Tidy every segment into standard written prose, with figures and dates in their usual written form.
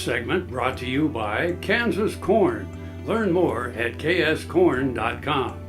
segment brought to you by Kansas Corn. Learn more at kscorn.com.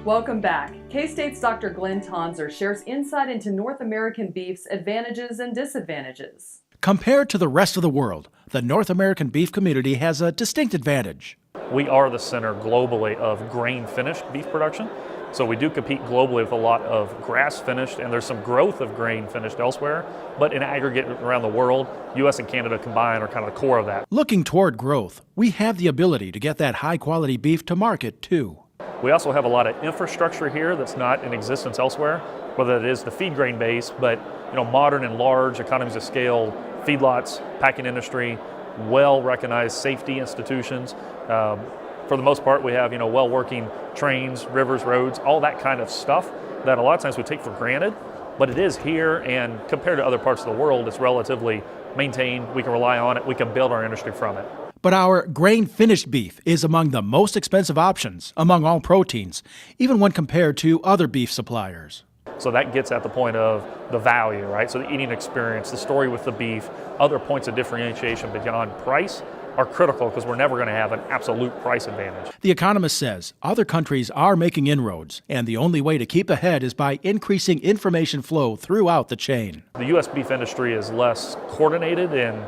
Welcome back. K-State's Dr. Glynn Tonsor shares insight into North American beef's advantages and disadvantages. Compared to the rest of the world, the North American beef community has a distinct advantage. We are the center globally of grain-finished beef production. So we do compete globally with a lot of grass-finished, and there's some growth of grain-finished elsewhere. But in aggregate around the world, U.S. and Canada combined are kind of the core of that. Looking toward growth, we have the ability to get that high-quality beef to market, too. We also have a lot of infrastructure here that's not in existence elsewhere, whether it is the feed grain base, but modern and large economies of scale, feedlots, packing industry, well-recognized safety institutions. For the most part, we have well-working trains, rivers, roads, all that kind of stuff that a lot of times we take for granted, but it is here, and compared to other parts of the world, it's relatively maintained. We can rely on it. We can build our industry from it. But our grain-finished beef is among the most expensive options among all proteins, even when compared to other beef suppliers. So that gets at the point of the value, right? So the eating experience, the story with the beef, other points of differentiation beyond price are critical because we're never going to have an absolute price advantage. The Economist says other countries are making inroads, and the only way to keep ahead is by increasing information flow throughout the chain. The U.S. beef industry is less coordinated and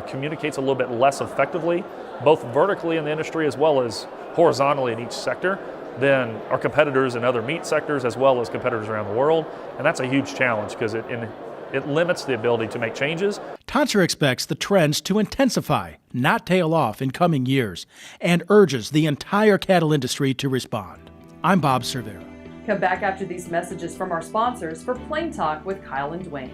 communicates a little bit less effectively, both vertically in the industry as well as horizontally in each sector, than our competitors in other meat sectors as well as competitors around the world. And that's a huge challenge because it limits the ability to make changes. Tonsor expects the trends to intensify, not tail off in coming years, and urges the entire cattle industry to respond. I'm Bob Cervera. Come back after these messages from our sponsors for Plain Talk with Kyle and Dwayne.